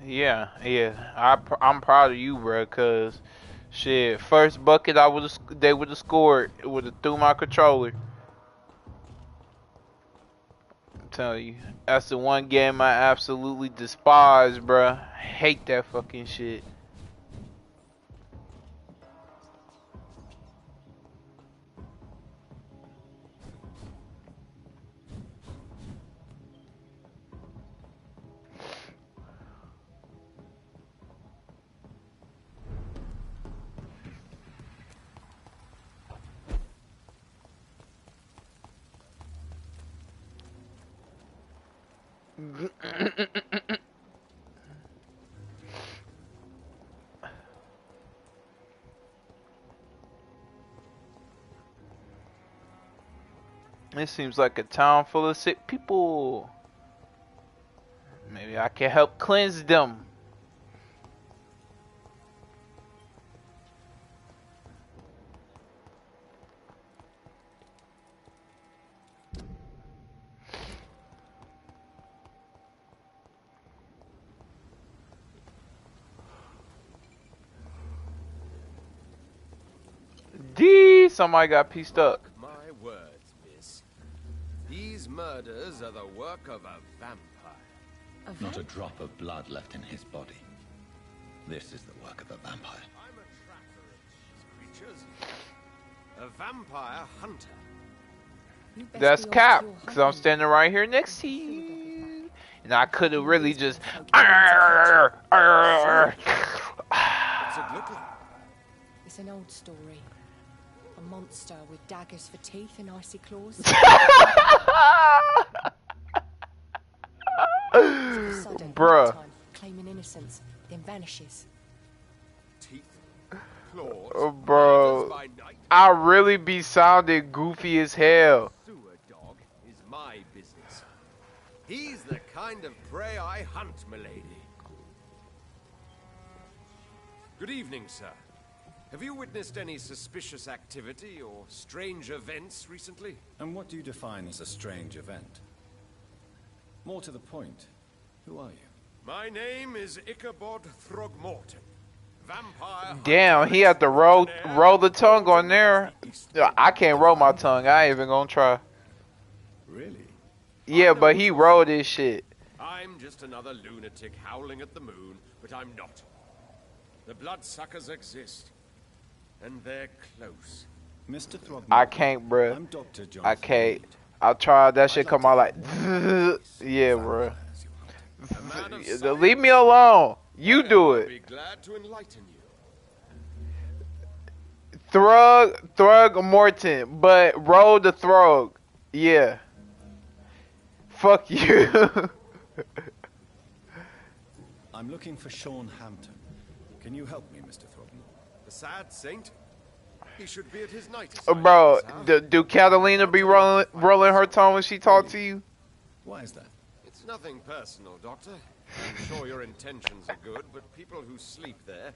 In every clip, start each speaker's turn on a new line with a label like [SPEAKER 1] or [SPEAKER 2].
[SPEAKER 1] Yeah, yeah. I'm proud of you, bro. Cause shit, first bucket they would have scored. It would have threw my controller. I'm telling you, that's the one game I absolutely despise, bro. Hate that fucking shit. It seems like a town full of sick people. Maybe I can help cleanse them. D, somebody got pieced up.
[SPEAKER 2] Mark my words, miss. These murders are the work of a vampire.
[SPEAKER 3] Not a drop of blood left in his body. This is the work of a vampire.
[SPEAKER 2] I'm a tracker of these creatures. A vampire hunter.
[SPEAKER 1] That's Cap, because I'm standing right here next to you. And I could have really just...
[SPEAKER 2] What's it look like?
[SPEAKER 4] It's an old story. A monster with daggers for teeth and icy claws.
[SPEAKER 1] Bruh.
[SPEAKER 4] Claiming innocence, then vanishes.
[SPEAKER 2] Teeth, claws,
[SPEAKER 1] Oh, bro.
[SPEAKER 2] by night.
[SPEAKER 1] I really be sounding goofy as hell.
[SPEAKER 2] Sewer dog is my business. He's the kind of prey I hunt, milady. Good evening, sir. Have you witnessed any suspicious activity or strange events recently?
[SPEAKER 5] And what do you define as a strange event? More to the point, who are you?
[SPEAKER 2] My name is Ichabod Throgmorton. Vampire.
[SPEAKER 1] Damn, he had to roll the tongue on there. I can't roll my tongue. I ain't even gonna try.
[SPEAKER 5] Really?
[SPEAKER 1] Yeah, but he rolled this shit.
[SPEAKER 2] I'm just another lunatic howling at the moon, but I'm not. The bloodsuckers exist, and they're close.
[SPEAKER 5] Mr. Throgmorton.
[SPEAKER 1] I can't, bruh.
[SPEAKER 5] I'm Dr. John.
[SPEAKER 1] I can't. I tried that shit come out like, yeah, bruh. Leave me alone. You do
[SPEAKER 2] I'll
[SPEAKER 1] it.
[SPEAKER 2] be glad to enlighten you.
[SPEAKER 1] Thrug Morton, but roll the Throg. Yeah. Fuck you.
[SPEAKER 5] I'm looking for Sean Hampton. Can you help me, Mr. Throgmorton?
[SPEAKER 2] The sad saint? He should be at his night.
[SPEAKER 1] Bro, do Catalina be rolling her tongue when she talk to you?
[SPEAKER 5] Why is that?
[SPEAKER 2] It's nothing personal, Doctor. I'm sure your intentions are good, but people who sleep there,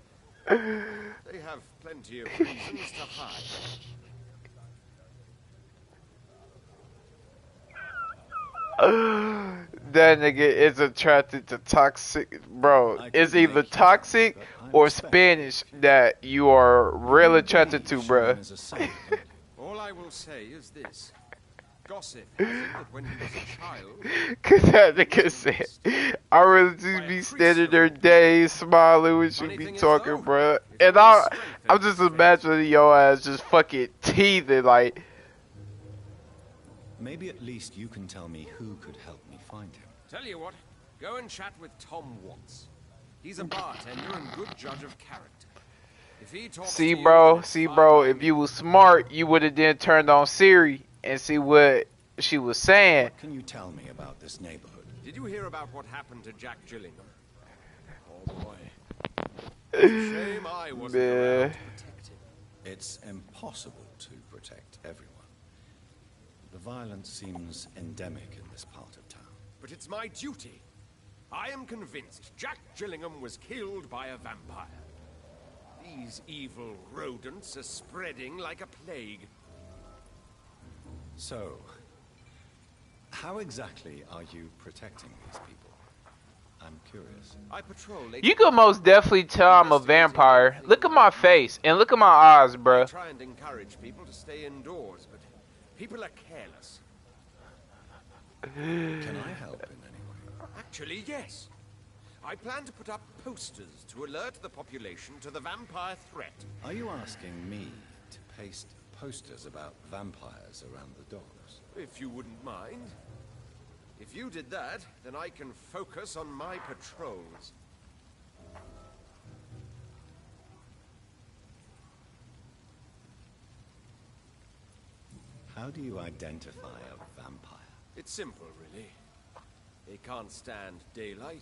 [SPEAKER 2] they have plenty of reasons to hide.
[SPEAKER 1] That nigga is attracted to toxic, bro. It's either toxic or Spanish that you are real attracted to, bro.
[SPEAKER 2] All I will say is this. Gossip has it that when he was a child...
[SPEAKER 1] Cause that nigga said, I really just be standing there days smiling when you be talking, bro. And I'm just imagining your ass just fucking teething like...
[SPEAKER 5] Maybe at least you can tell me who could help me find him.
[SPEAKER 2] Tell you what, go and chat with Tom Watts. He's a bartender and good judge of character. If he talks
[SPEAKER 1] See,
[SPEAKER 2] to
[SPEAKER 1] bro, if you was smart, you would have then turned on Siri and see what she was saying.
[SPEAKER 5] What can you tell me about this neighborhood?
[SPEAKER 2] Did you hear about what happened to Jack Gillingham? Oh boy. It's a shame I wasn't around to protect him.
[SPEAKER 5] It's impossible to protect everyone. The violence seems endemic in this part of town.
[SPEAKER 2] But it's my duty. I am convinced Jack Gillingham was killed by a vampire. These evil rodents are spreading like a plague.
[SPEAKER 5] So, how exactly are you protecting these people? I'm curious.
[SPEAKER 2] I patrol
[SPEAKER 1] You could most definitely tell I'm a vampire. Look at my face and look at my eyes,
[SPEAKER 2] I
[SPEAKER 1] bruh.
[SPEAKER 2] try and encourage people to stay indoors, but people are careless.
[SPEAKER 5] Can I help in any way?
[SPEAKER 2] Actually, yes. I plan to put up posters to alert the population to the vampire threat.
[SPEAKER 5] Are you asking me to paste posters about vampires around the docks?
[SPEAKER 2] If you wouldn't mind. If you did that, then I can focus on my patrols.
[SPEAKER 5] How do you identify a vampire?
[SPEAKER 2] It's simple, really. They can't stand daylight.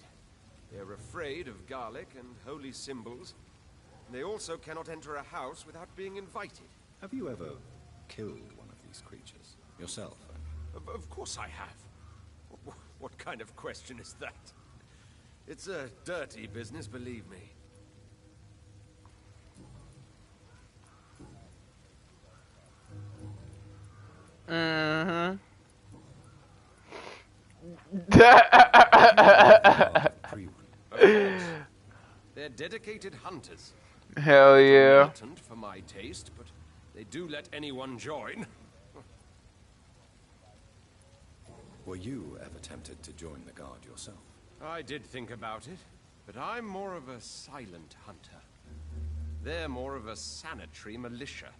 [SPEAKER 2] They're afraid of garlic and holy symbols. They also cannot enter a house without being invited.
[SPEAKER 5] Have you ever killed one of these creatures? Yourself?
[SPEAKER 2] Of course I have. What kind of question is that? It's a dirty business, believe me.
[SPEAKER 1] Mm-hmm.
[SPEAKER 2] Of course. They're dedicated hunters.
[SPEAKER 1] Hell yeah.
[SPEAKER 2] Militant for my taste, but they do let anyone join.
[SPEAKER 5] Were you ever tempted to join the guard yourself?
[SPEAKER 2] I did think about it, but I'm more of a silent hunter. They're more of a sanitary militia.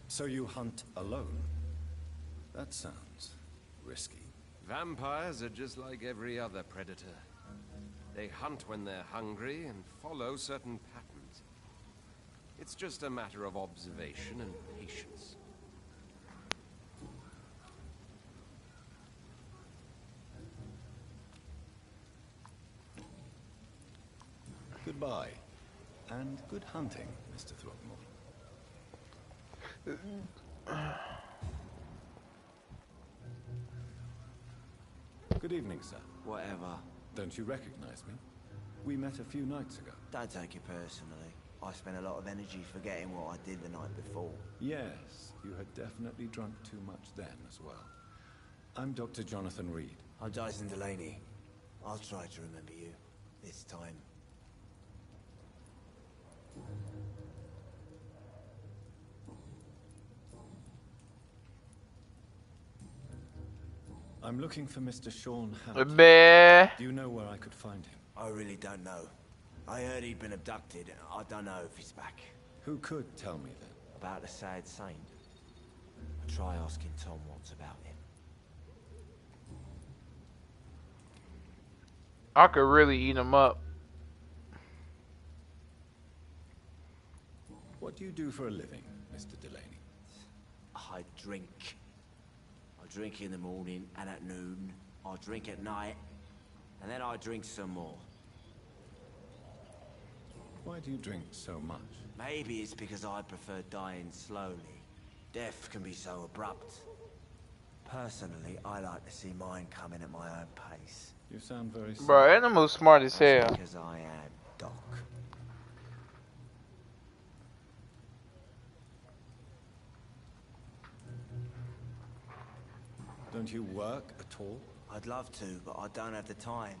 [SPEAKER 5] So you hunt alone? That sounds risky.
[SPEAKER 2] Vampires are just like every other predator. They hunt when they're hungry and follow certain patterns. It's just a matter of observation and patience.
[SPEAKER 5] Goodbye. And good hunting, Mr. Throckmorton. Good evening, sir.
[SPEAKER 6] Whatever.
[SPEAKER 5] Don't you recognize me? We met a few nights ago.
[SPEAKER 6] Don't take it personally. I spent a lot of energy forgetting what I did the night before.
[SPEAKER 5] Yes, you had definitely drunk too much then as well. I'm Dr. Jonathan Reed.
[SPEAKER 6] I'm Dyson Delaney. I'll try to remember you. This time.
[SPEAKER 5] I'm looking for Mr. Sean Hout.
[SPEAKER 1] Man.
[SPEAKER 5] Do you know where I could find him?
[SPEAKER 6] I really don't know. I heard he'd been abducted. I don't know if he's back.
[SPEAKER 5] Who could tell me then?
[SPEAKER 6] About the sad saint. I'll try asking Tom what's about him.
[SPEAKER 1] I could really eat him up.
[SPEAKER 5] What do you do for a living, Mr. Delaney?
[SPEAKER 6] I drink. I drink in the morning and at noon. I drink at night. And then I drink some more.
[SPEAKER 5] Why do you drink so much?
[SPEAKER 6] Maybe it's because I prefer dying slowly. Death can be so abrupt. Personally, I like to see mine coming at my own pace.
[SPEAKER 5] You sound very sad.
[SPEAKER 1] Bro, animal's smart as hell.
[SPEAKER 6] Because I am Doc.
[SPEAKER 5] Don't you work at all?
[SPEAKER 6] I'd love to, but I don't have the time.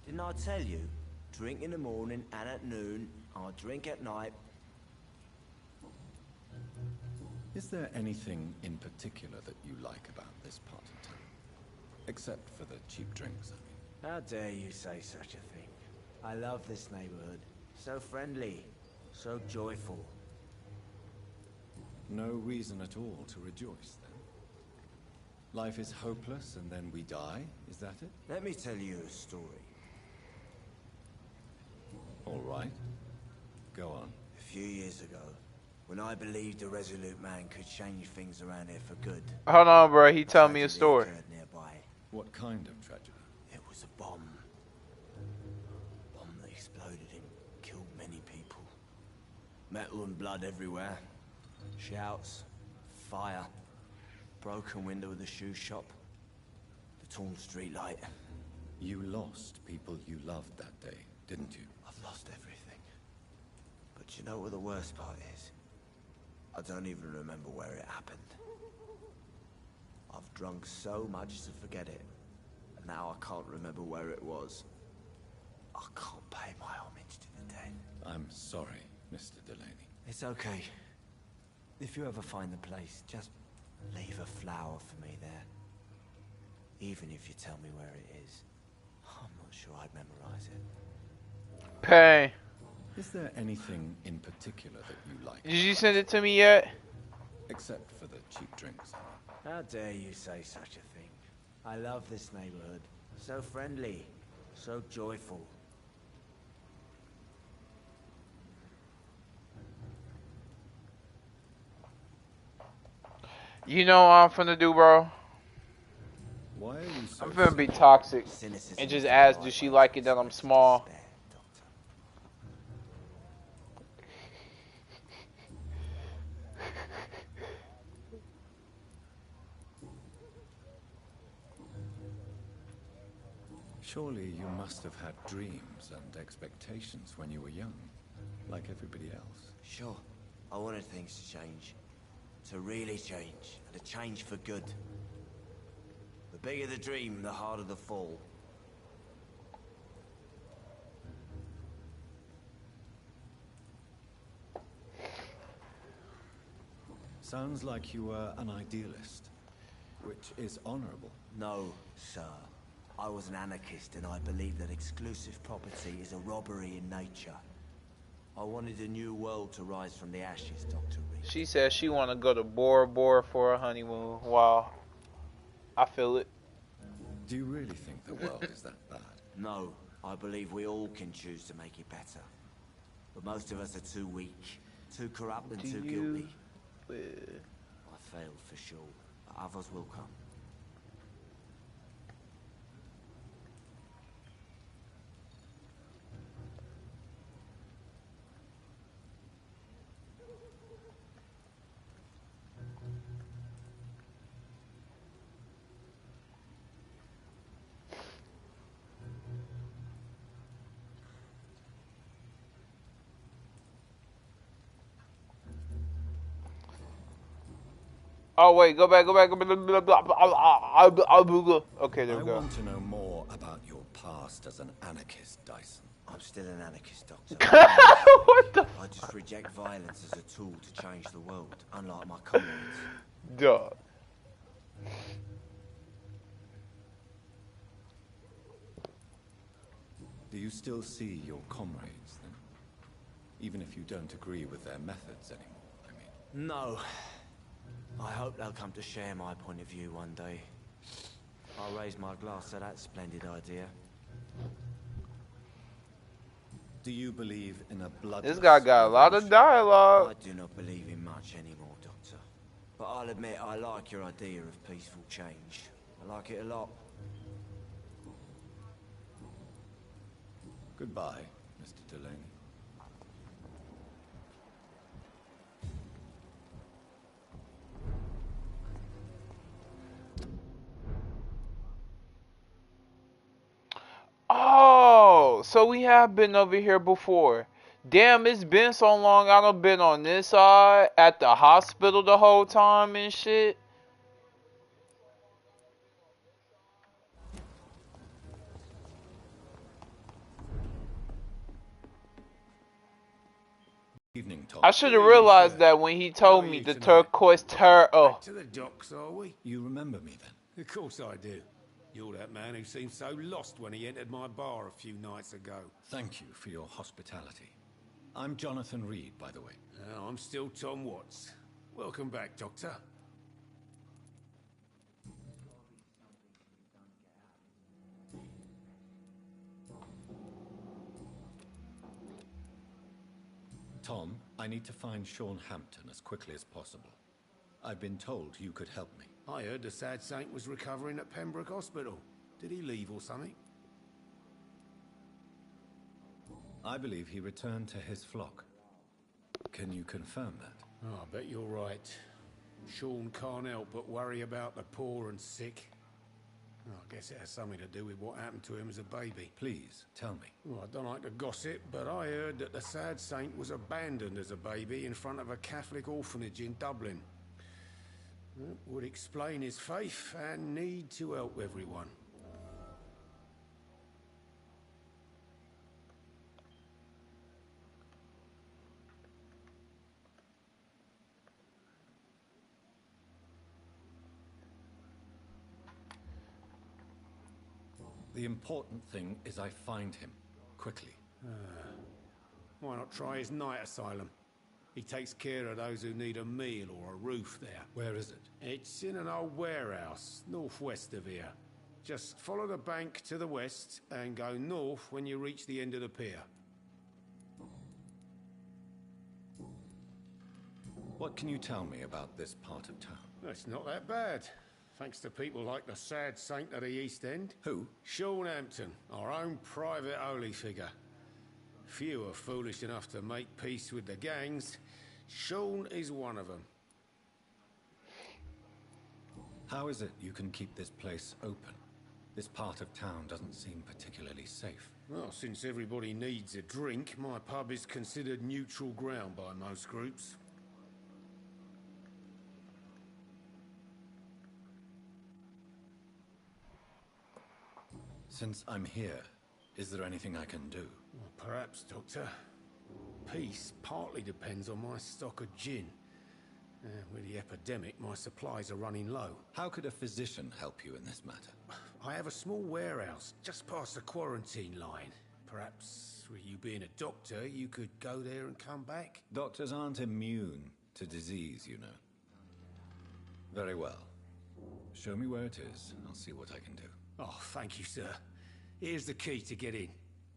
[SPEAKER 6] Didn't I tell you? Drink in the morning and at noon. I'll drink at night.
[SPEAKER 5] Is there anything in particular that you like about this part of town? Except for the cheap drinks, I mean.
[SPEAKER 6] How dare you say such a thing? I love this neighborhood. So friendly. So joyful.
[SPEAKER 5] No reason at all to rejoice, then? Life is hopeless and then we die, is that it?
[SPEAKER 6] Let me tell you a story.
[SPEAKER 5] All right. Go on.
[SPEAKER 6] A few years ago, when I believed a resolute man could change things around here for good.
[SPEAKER 1] Hold on, bro. He told me a
[SPEAKER 6] tragedy
[SPEAKER 1] story.
[SPEAKER 6] occurred nearby.
[SPEAKER 5] What kind of tragedy?
[SPEAKER 6] It was a bomb. Bomb that exploded and killed many people. Metal and blood everywhere. Shouts. Fire. Broken window of the shoe shop. The torn street light.
[SPEAKER 5] You lost people you loved that day, didn't you?
[SPEAKER 6] I've lost everything. But you know what the worst part is? I don't even remember where it happened. I've drunk so much to forget it. Now I can't remember where it was. I can't pay my homage to the dead.
[SPEAKER 5] I'm sorry, Mr. Delaney.
[SPEAKER 6] It's okay. If you ever find the place, just leave a flower for me there. Even if you tell me where it is. I'm not sure I'd memorize it.
[SPEAKER 1] Pay.
[SPEAKER 5] Is there anything in particular that you like?
[SPEAKER 1] Did you send it to me yet?
[SPEAKER 5] Except for the cheap drinks.
[SPEAKER 6] How dare you say such a thing? I love this neighborhood. So friendly, so joyful.
[SPEAKER 1] You know what I'm finna do, bro?
[SPEAKER 5] Why are you so
[SPEAKER 1] I'm finna be toxic
[SPEAKER 6] Cynicism
[SPEAKER 1] and just
[SPEAKER 6] is
[SPEAKER 1] ask,
[SPEAKER 6] the
[SPEAKER 1] does she
[SPEAKER 6] right
[SPEAKER 1] like
[SPEAKER 6] way
[SPEAKER 1] it that
[SPEAKER 6] to
[SPEAKER 1] I'm
[SPEAKER 6] express
[SPEAKER 1] small?
[SPEAKER 6] despair, Doctor.
[SPEAKER 5] Surely you must have had dreams and expectations when you were young, like everybody else.
[SPEAKER 6] Sure, I wanted things to change. To really change, and to change for good. The bigger the dream, the harder the fall.
[SPEAKER 5] Sounds like you were an idealist, which is honorable.
[SPEAKER 6] No, sir. I was an anarchist, and I believe that exclusive property is a robbery in nature. I wanted a new world to rise from the ashes, Dr. Reed.
[SPEAKER 1] She says she wanna go to Bora Bora for a honeymoon. Wow. I feel it.
[SPEAKER 5] Do you really think the world is that bad?
[SPEAKER 6] No, I believe we all can choose to make it better. But most of us are too weak, too corrupt and too guilty. I failed for sure, but others will come.
[SPEAKER 1] Oh wait, go back. Okay, there
[SPEAKER 5] I
[SPEAKER 1] we go.
[SPEAKER 5] want to know more about your past as an anarchist, Dyson.
[SPEAKER 6] I'm still an anarchist, Doctor.
[SPEAKER 1] What the
[SPEAKER 6] I just reject violence as a tool to change the world, unlike my comrades.
[SPEAKER 1] dog?
[SPEAKER 5] Do you still see your comrades, then? Even if you don't agree with their methods anymore, I mean.
[SPEAKER 6] No. I hope they'll come to share my point of view one day. I'll raise my glass to that splendid idea.
[SPEAKER 5] Do you believe in a bloodless
[SPEAKER 1] This guy got a lot of dialogue.
[SPEAKER 6] I do not believe in much anymore, Doctor. But I'll admit I like your idea of peaceful change. I like it a lot.
[SPEAKER 5] Goodbye, Mr. Delaney.
[SPEAKER 1] Oh, so we have been over here before. Damn, it's been so long. I done been on this side at the hospital the whole time and shit.
[SPEAKER 5] Evening, Tom.
[SPEAKER 1] I should have realized that when he told me the turquoise
[SPEAKER 7] Back to the docks, are we?
[SPEAKER 5] You remember me then?
[SPEAKER 7] Of course I do. You're that man who seemed so lost when he entered my bar a few nights ago.
[SPEAKER 5] Thank you for your hospitality. I'm Jonathan Reed, by the way.
[SPEAKER 7] I'm still Tom Watts. Welcome back, Doctor.
[SPEAKER 5] Tom, I need to find Sean Hampton as quickly as possible. I've been told you could help me.
[SPEAKER 7] I heard the sad saint was recovering at Pembroke Hospital. Did he leave or something?
[SPEAKER 5] I believe he returned to his flock. Can you confirm that?
[SPEAKER 7] Oh, I bet you're right. Sean can't help but worry about the poor and sick. Oh, I guess it has something to do with what happened to him as a baby.
[SPEAKER 5] Please, tell me.
[SPEAKER 7] Well, I don't like to gossip, but I heard that the sad saint was abandoned as a baby in front of a Catholic orphanage in Dublin. That would explain his faith and need to help everyone.
[SPEAKER 5] The important thing is I find him. Quickly.
[SPEAKER 7] Why not try his night asylum? He takes care of those who need a meal or a roof there.
[SPEAKER 5] Where is it?
[SPEAKER 7] It's in an old warehouse, northwest of here. Just follow the bank to the west and go north when you reach the end of the pier.
[SPEAKER 5] What can you tell me about this part of town?
[SPEAKER 7] It's not that bad. Thanks to people like the sad saint of the East End.
[SPEAKER 5] Who?
[SPEAKER 7] Sean Hampton, our own private holy figure. Few are foolish enough to make peace with the gangs. Sean is one of them.
[SPEAKER 5] How is it you can keep this place open? This part of town doesn't seem particularly safe.
[SPEAKER 7] Well, since everybody needs a drink, my pub is considered neutral ground by most groups.
[SPEAKER 5] Since I'm here, is there anything I can do?
[SPEAKER 7] Well, perhaps, Doctor. Peace partly depends on my stock of gin. With the epidemic, my supplies are running low.
[SPEAKER 5] How could a physician help you in this matter?
[SPEAKER 7] I have a small warehouse just past the quarantine line. Perhaps, with you being a doctor, you could go there and come back?
[SPEAKER 5] Doctors aren't immune to disease, you know. Very well. Show me where it is. I'll see what I can do.
[SPEAKER 7] Oh, thank you, sir. Here's the key to get in.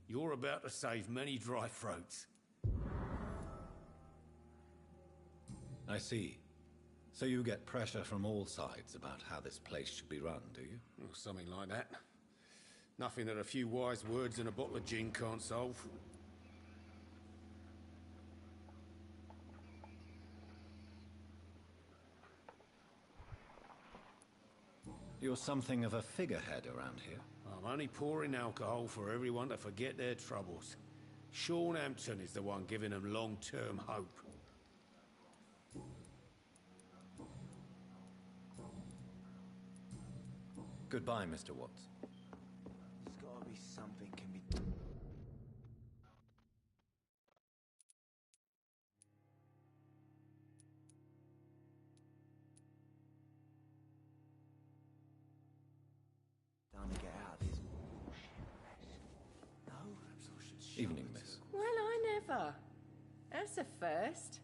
[SPEAKER 7] You're about to save many dry throats.
[SPEAKER 5] I see. So you get pressure from all sides about how this place should be run, do you?
[SPEAKER 7] Or something like that. Nothing that a few wise words and a bottle of gin can't solve.
[SPEAKER 5] You're something of a figurehead around here.
[SPEAKER 7] I'm only pouring alcohol for everyone to forget their troubles. Sean Hampton is the one giving them long-term hope.
[SPEAKER 5] Goodbye, Mr. Watts.
[SPEAKER 6] There's gotta be something can be... done to get out of this. No, perhaps I should shut
[SPEAKER 5] Evening,
[SPEAKER 6] it.
[SPEAKER 5] miss.
[SPEAKER 4] Well, I never. That's a first.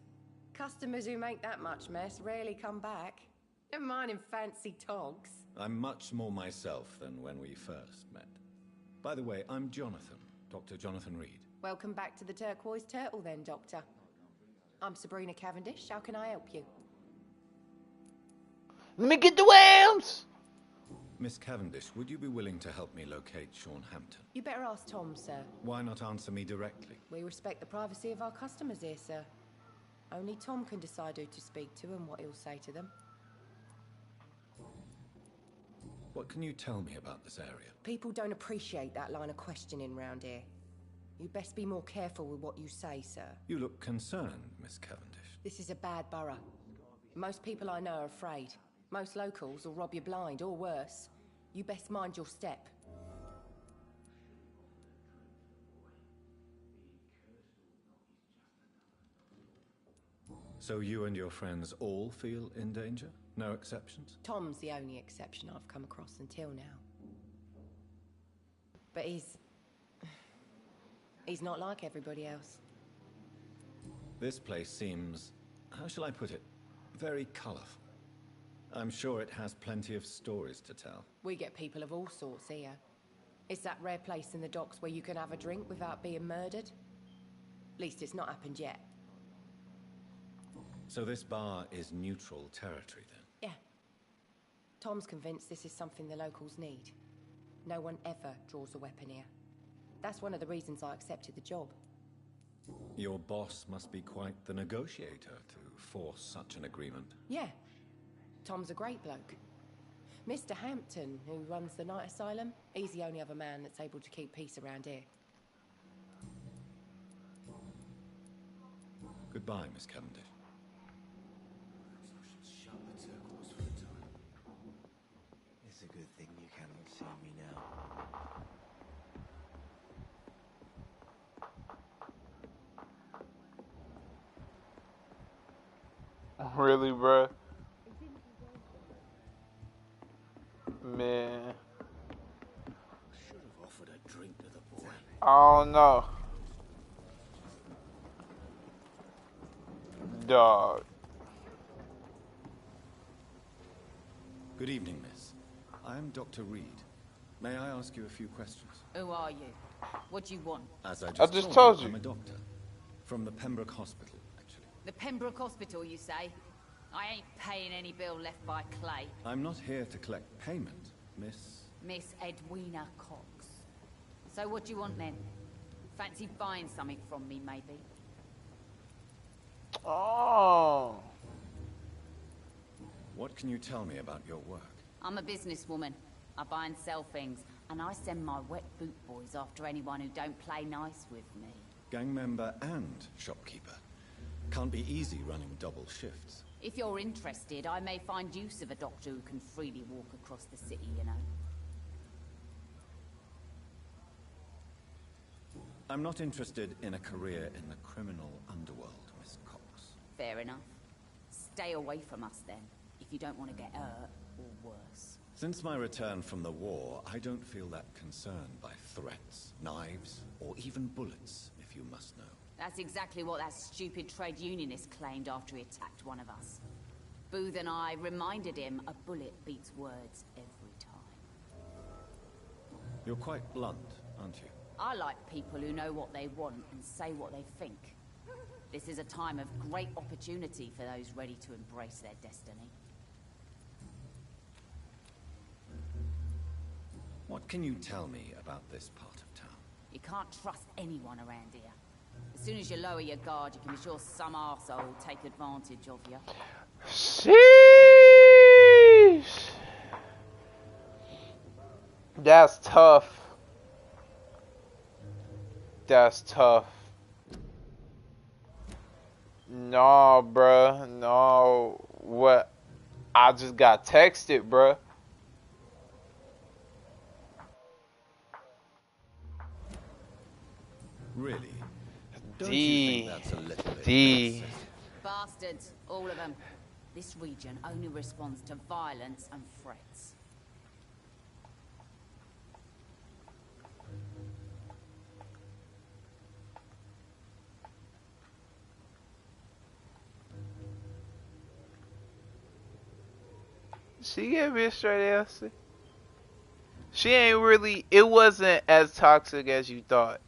[SPEAKER 4] Customers who make that much mess rarely come back. Never mind in fancy togs.
[SPEAKER 5] I'm much more myself than when we first met. By the way, I'm Jonathan, Dr. Jonathan Reed.
[SPEAKER 4] Welcome back to the Turquoise Turtle then, Doctor. I'm Sabrina Cavendish. How can I help you?
[SPEAKER 1] Let me get the whams!
[SPEAKER 5] Miss Cavendish, would you be willing to help me locate Sean Hampton?
[SPEAKER 4] You better ask Tom, sir.
[SPEAKER 5] Why not answer me directly?
[SPEAKER 4] We respect the privacy of our customers here, sir. Only Tom can decide who to speak to and what he'll say to them.
[SPEAKER 5] What can you tell me about this area?
[SPEAKER 4] People don't appreciate that line of questioning round here. You'd best be more careful with what you say, sir.
[SPEAKER 5] You look concerned, Miss Cavendish.
[SPEAKER 4] This is a bad borough. Most people I know are afraid. Most locals will rob you blind, or worse. You best mind your step.
[SPEAKER 5] So you and your friends all feel in danger? No exceptions?
[SPEAKER 4] Tom's the only exception I've come across until now. But he's not like everybody else.
[SPEAKER 5] This place seems, how shall I put it, very colourful. I'm sure it has plenty of stories to tell.
[SPEAKER 4] We get people of all sorts here. It's that rare place in the docks where you can have a drink without being murdered. At least it's not happened yet.
[SPEAKER 5] So this bar is neutral territory then?
[SPEAKER 4] Yeah. Tom's convinced this is something the locals need. No one ever draws a weapon here. That's one of the reasons I accepted the job.
[SPEAKER 5] Your boss must be quite the negotiator to force such an agreement.
[SPEAKER 4] Yeah. Tom's a great bloke. Mr. Hampton, who runs the night asylum, he's the only other man that's able to keep peace around here.
[SPEAKER 5] Goodbye, Miss Cavendish.
[SPEAKER 6] I should shut the turquoise for a time. It's a good thing you cannot see me now.
[SPEAKER 1] Really, bruh? Man.
[SPEAKER 7] Should have drink to the boy.
[SPEAKER 1] I don't know. Dog.
[SPEAKER 5] Good evening, miss. I am Dr. Reed. May I ask you a few questions?
[SPEAKER 8] Who are you? What do you want?
[SPEAKER 5] As I
[SPEAKER 1] I
[SPEAKER 5] just,
[SPEAKER 1] just
[SPEAKER 5] told
[SPEAKER 1] told
[SPEAKER 5] you,
[SPEAKER 1] you.
[SPEAKER 5] I'm a doctor. From the Pembroke Hospital, actually.
[SPEAKER 8] The Pembroke Hospital, you say? I ain't paying any bill left by Clay.
[SPEAKER 5] I'm not here to collect payment, miss.
[SPEAKER 8] Miss Edwina Cox. So what do you want then? Fancy buying something from me, maybe?
[SPEAKER 1] Oh.
[SPEAKER 5] What can you tell me about your work?
[SPEAKER 8] I'm a businesswoman. I buy and sell things, and I send my wet boot boys after anyone who don't play nice with me.
[SPEAKER 5] Gang member and shopkeeper. Can't be easy running double shifts.
[SPEAKER 8] If you're interested, I may find use of a doctor who can freely walk across the city, you know.
[SPEAKER 5] I'm not interested in a career in the criminal underworld, Miss Cox.
[SPEAKER 8] Fair enough. Stay away from us then, if you don't want to get hurt or worse.
[SPEAKER 5] Since my return from the war, I don't feel that concerned by threats, knives, or even bullets, if you must know.
[SPEAKER 8] That's exactly what that stupid trade unionist claimed after he attacked one of us. Booth and I reminded him a bullet beats words every time.
[SPEAKER 5] You're quite blunt, aren't you?
[SPEAKER 8] I like people who know what they want and say what they think. This is a time of great opportunity for those ready to embrace their destiny.
[SPEAKER 5] What can you tell me about this part of town?
[SPEAKER 8] You can't trust anyone around here. As soon as you lower your guard, you can be sure some arsehole will take advantage of you.
[SPEAKER 1] Sheesh. That's tough. That's tough. No, bruh. No. What? I just got texted, bruh.
[SPEAKER 5] Really? Don't you think that's a little bit excessive?
[SPEAKER 8] Bastards, all of them. This region only responds to violence and threats.
[SPEAKER 1] She gave me a straight answer. She ain't really, it wasn't as toxic as you thought.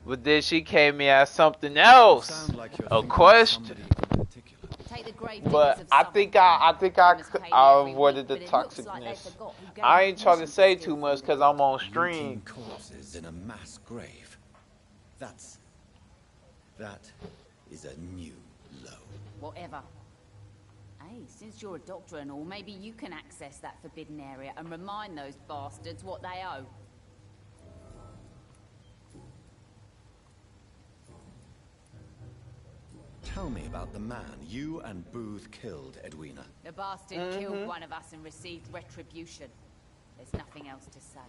[SPEAKER 1] But then she came in as something else.
[SPEAKER 5] Sound like you're
[SPEAKER 1] A
[SPEAKER 5] thinking of
[SPEAKER 1] question.
[SPEAKER 5] somebody in particular.
[SPEAKER 8] Take the grave
[SPEAKER 1] But
[SPEAKER 8] diggers of
[SPEAKER 1] I
[SPEAKER 8] Southwark.
[SPEAKER 1] think I
[SPEAKER 8] Must pay me every
[SPEAKER 1] avoided the
[SPEAKER 8] week, but it looks like they
[SPEAKER 1] toxicness.
[SPEAKER 8] forgot who gave
[SPEAKER 1] I
[SPEAKER 8] them
[SPEAKER 1] ain't trying to
[SPEAKER 8] permission
[SPEAKER 1] say
[SPEAKER 8] steal
[SPEAKER 1] too much
[SPEAKER 8] from
[SPEAKER 1] because
[SPEAKER 8] the
[SPEAKER 1] I'm on
[SPEAKER 5] Routine
[SPEAKER 1] stream.
[SPEAKER 5] corpses in a mass grave. That is a new low.
[SPEAKER 8] Whatever. Hey, since you're a doctor and all, maybe you can access that forbidden area and remind those bastards what they owe.
[SPEAKER 5] Tell me about the man you and Booth killed, Edwina.
[SPEAKER 8] The bastard killed one of us and received retribution. There's nothing else to say.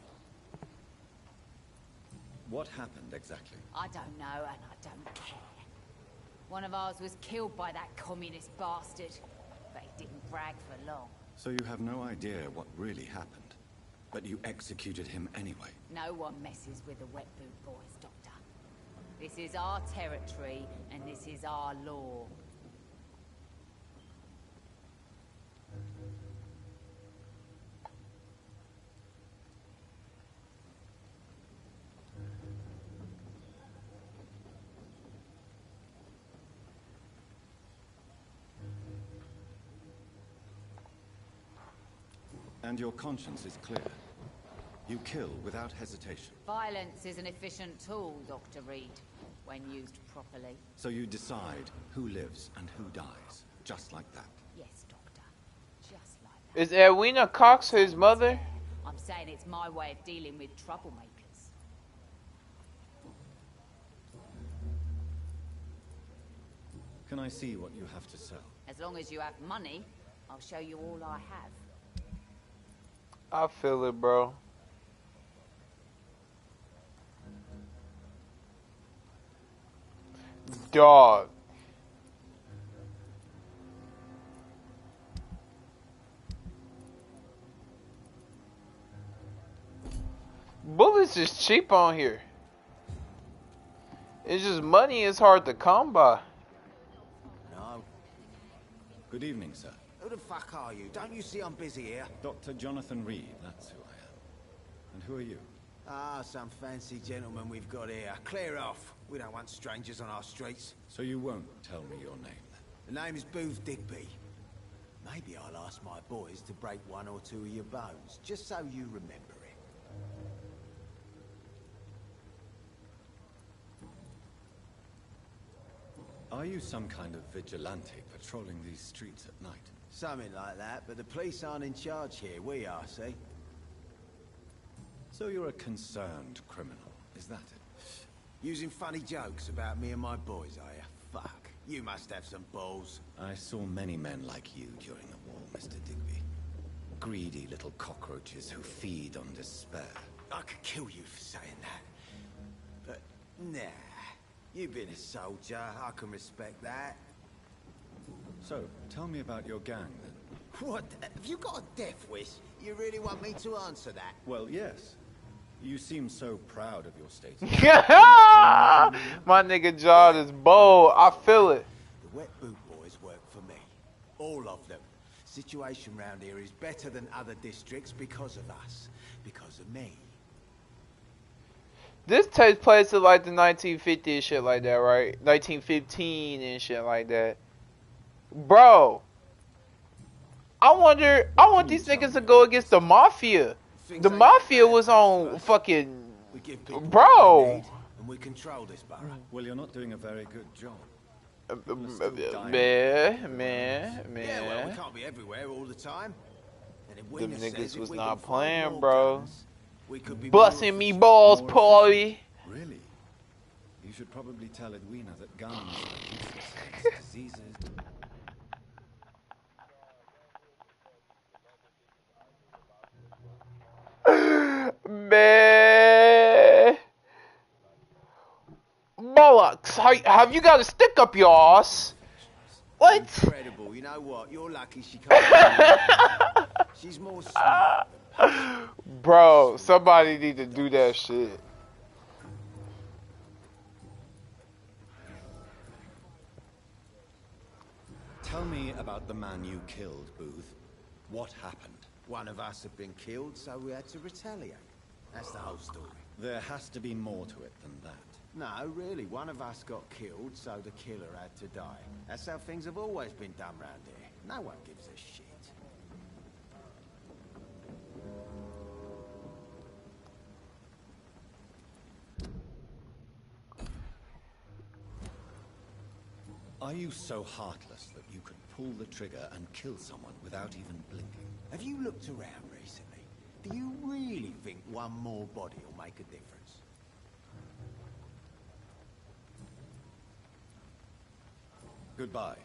[SPEAKER 5] What happened exactly?
[SPEAKER 8] I don't know, and I don't care. One of ours was killed by that communist bastard, but he didn't brag for long.
[SPEAKER 5] So you have no idea what really happened, but you executed him anyway.
[SPEAKER 8] No one messes with the wet boot boys, Doctor. This is our territory, and this is our law.
[SPEAKER 5] And your conscience is clear. You kill without hesitation.
[SPEAKER 8] Violence is an efficient tool, Dr. Reed, when used properly.
[SPEAKER 5] So you decide who lives and who dies, just like that.
[SPEAKER 8] Yes, Doctor. Just like that.
[SPEAKER 1] Is Edwina Cox his mother?
[SPEAKER 8] I'm saying it's my way of dealing with troublemakers.
[SPEAKER 5] Can I see what you have to sell?
[SPEAKER 8] As long as you have money, I'll show you all I have.
[SPEAKER 1] I feel it, bro. Dog. Bullets is cheap on here. It's just money is hard to come by.
[SPEAKER 6] No.
[SPEAKER 5] Good evening, sir.
[SPEAKER 6] Who the fuck are you? Don't you see I'm busy here?
[SPEAKER 5] Dr. Jonathan Reed, that's who I am. And who are you?
[SPEAKER 6] Ah, some fancy gentleman we've got here. Clear off. We don't want strangers on our streets.
[SPEAKER 5] So you won't tell me your name, then?
[SPEAKER 6] The name is Booth Digby. Maybe I'll ask my boys to break one or two of your bones, just so you remember it.
[SPEAKER 5] Are you some kind of vigilante patrolling these streets at night?
[SPEAKER 6] Something like that, but the police aren't in charge here. We are, see?
[SPEAKER 5] So you're a concerned criminal, is that it?
[SPEAKER 6] Using funny jokes about me and my boys, are you? Fuck. You must have some balls.
[SPEAKER 5] I saw many men like you during the war, Mr. Digby. Greedy little cockroaches who feed on despair.
[SPEAKER 6] I could kill you for saying that. But, nah. You've been a soldier. I can respect that.
[SPEAKER 5] So, tell me about your gang, then.
[SPEAKER 6] What? Have you got a death wish? You really want me to answer that?
[SPEAKER 5] Well, yes. You seem so proud of your status.
[SPEAKER 1] My nigga John is bold. I feel it.
[SPEAKER 6] The Wet Boot Boys work for me. All of them. Situation round here is better than other districts because of us. Because of me.
[SPEAKER 1] This takes place in like the 1950s and shit like that, right? 1915 and shit like that. Bro, I want these niggas to go against the Mafia. The Mafia was on fucking...
[SPEAKER 6] We give people
[SPEAKER 1] bro.
[SPEAKER 6] what they need, and we control this borough.
[SPEAKER 5] Well, you're not doing a very good job.
[SPEAKER 1] Man.
[SPEAKER 6] Yeah, well, we can't be everywhere all the time. And if
[SPEAKER 1] Them
[SPEAKER 6] Witness says
[SPEAKER 1] niggas
[SPEAKER 6] if
[SPEAKER 1] was
[SPEAKER 6] we
[SPEAKER 1] not
[SPEAKER 6] can find
[SPEAKER 1] playing,
[SPEAKER 6] more
[SPEAKER 1] bro.
[SPEAKER 6] guns, we could be
[SPEAKER 1] Busting
[SPEAKER 6] more
[SPEAKER 1] me
[SPEAKER 6] efficient.
[SPEAKER 1] balls,
[SPEAKER 5] More
[SPEAKER 1] Paulie.
[SPEAKER 5] Really? You should probably tell Edwina that guns are useless against diseases.
[SPEAKER 1] Man. Bollocks. Have you got a stick up your ass? What?
[SPEAKER 6] Incredible. You know what? You're lucky she can't. She's more smart.
[SPEAKER 1] Bro, somebody need to do that shit.
[SPEAKER 5] Tell me about the man you killed, Booth. What happened?
[SPEAKER 6] One of us had been killed, so we had to retaliate. That's the whole story.
[SPEAKER 5] There has to be more to it than that.
[SPEAKER 6] No, really. One of us got killed, so the killer had to die. That's how things have always been done round here. No one gives a shit.
[SPEAKER 5] Are you so heartless that you could pull the trigger and kill someone without even blinking?
[SPEAKER 6] Have you looked around recently? Do you really think one more body will make a difference?
[SPEAKER 5] Goodbye.